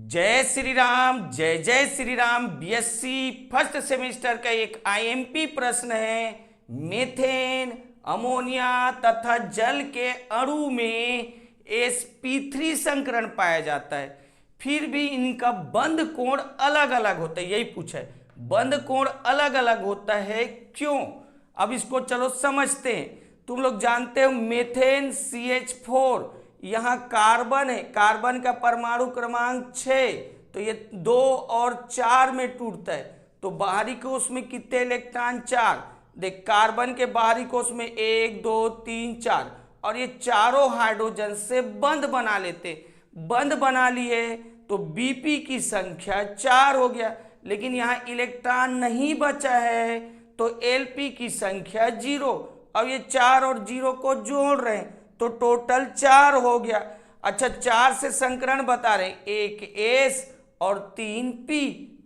जय श्री राम, जय जय Shri Ram. BSc first semester का एक आईएमपी प्रश्न है। मीथेन, अमोनिया तथा जल के अणु में sp3 संकरण पाया जाता है, फिर भी इनका बंध कोण अलग अलग होता है। यही पूछा है, बंध कोण अलग अलग होता है क्यों? अब इसको चलो समझते हैं। तुम लोग जानते हो मीथेन CH4, यहाँ कार्बन है, कार्बन का परमाणु क्रमांक 6, तो ये 2 और 4 में टूटता है। तो बाहरी कोश में कितने इलेक्ट्रॉन? 4। देख, कार्बन के बाहरी कोश में 1 2 3 4, और ये चारों हाइड्रोजन से बंध बना लेते। बंध बना लिए तो Bp की संख्या 4 हो गया, लेकिन यहाँ इलेक्ट्रॉन नहीं बचा है तो Lp की संख्या 0। अब ये 4 और 0 को जोड़ रहे हैं तो टोटल 4 हो गया। अच्छा, 4 से संकरण बता रहे हैं, 1 S और 3 P,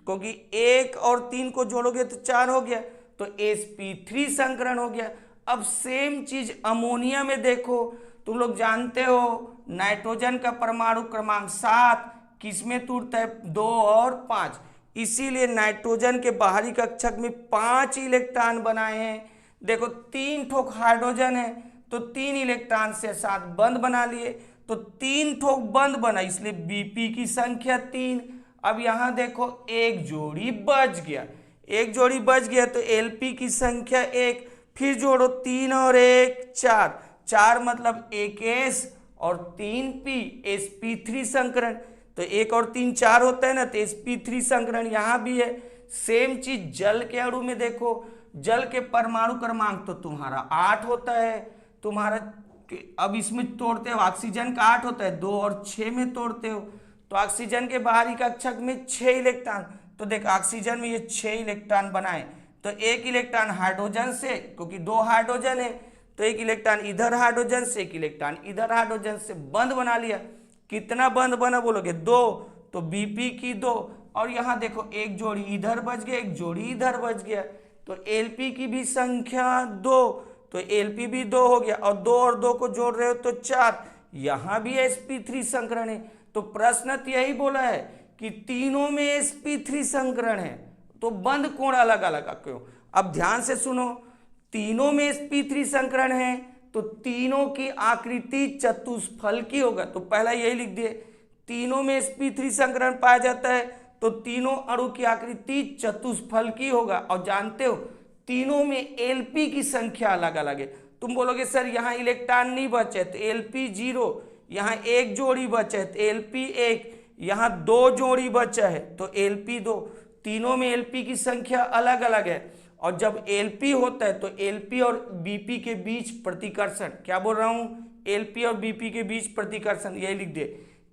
क्योंकि 1 और 3 को जोड़ोगे तो 4 हो गया, तो sp3 संकरण हो गया। अब सेम चीज अमोनिया में देखो। तुम लोग जानते हो नाइट्रोजन का परमाणु क्रमांक 7 किसमें टूटता है? 2 और 5। इसीलिए नाइट्रोजन के बाहरी कक्षक में 5 इलेक्ट्रॉन बनाए हैं। देखो 3 ठोक हाइड्रोजन है तो 3 इलेक्ट्रॉन से 7 बंध बना लिए, तो 3 ठोक बंध बना, इसलिए Bp की संख्या 3। अब यहाँ देखो एक जोड़ी बच गया, एक जोड़ी बच गया तो Lp की संख्या 1, फिर जोड़ो 3 और 1 4, 4 मतलब 1s और 3p, sp3 संकरण। तो 1 और 3 4 होता है ना, तो sp3 संकरण यहाँ भी है। सेम चीज जल के अणु में देखो। जल के परमाणु क्रमांक तो तुम्हारा 8 होता है, तुम्हारा अब इसमें तोड़ते हो ऑक्सीजन का 8 होता है, 2 और 6 में तोड़ते हो, तो ऑक्सीजन के बाहरी कक्षक में 6 इलेक्ट्रॉन। तो देख ऑक्सीजन में ये 6 इलेक्ट्रॉन बनाए, तो 1 इलेक्ट्रॉन हाइड्रोजन से, क्योंकि 2 हाइड्रोजन है तो 1 इलेक्ट्रॉन इधर हाइड्रोजन से, 1 इलेक्ट्रॉन इधर हाइड्रोजन से बंध बना लिया। कितना बंध बना बोलोगे? 2, तो Bp की 2, और यहाँ देखो एक जोड़ी इधर बच गया, एक जोड़ी इधर बच गया, तो Lp की भी संख्या 2, तो Lp भी 2 हो गया, और 2 और 2 को जोड़ रहे हो तो 4। यहाँ भी sp3 संकरण है। तो प्रश्न यही बोला है कि तीनों में sp3 संकरण है, तो बंध कोण अलग अलग क्यों? अब ध्यान से सुनो, तीनों में sp3 संकरण है तो तीनों की आकृति चतुष्फलकी होगा। तो पहला यही लिख दिए, तीनों में sp3 संकरण पाया जाता है तो तीनों अणु की आकृति चतुष्फलकी होगा। और जानते हो तीनों में Lp की संख्या अलग अलग है। तुम बोलोगे सर यहाँ इलेक्ट्रॉन नहीं बचे तो Lp 0, यहाँ एक जोड़ी बचा है तो Lp 1, यहाँ 2 जोड़ी बचा है तो Lp 2। तीनों में Lp की संख्या अलग अलग है, और जब Lp होता है तो Lp और Bp के बीच प्रतिकर्षण, क्या बोल रहा हूँ? Lp और Bp के बीच प्रतिकर्षण, यही लिख दे।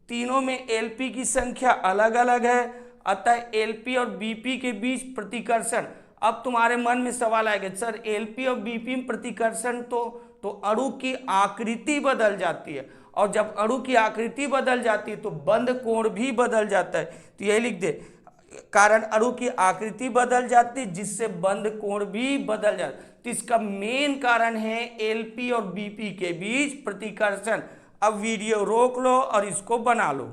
तीनों में Lp की संख्या अलग अलग है, अतः Lp और Bp के बीच प्रतिकर्षण। अब तुम्हारे मन में सवाल आएगा, सर Lp और Bp में प्रतिकर्षण तो अणु की आकृति बदल जाती है, और जब अणु की आकृति बदल जाती है तो बंध कोण भी बदल जाता है। तो यही लिख दे, कारण अणु की आकृति बदल जाती है जिससे बंध कोण भी बदल जाता है। तो इसका मेन कारण है Lp और Bp के बीच प्रतिकर्षण। अब वीडियो रोक लो और इसको बना लो।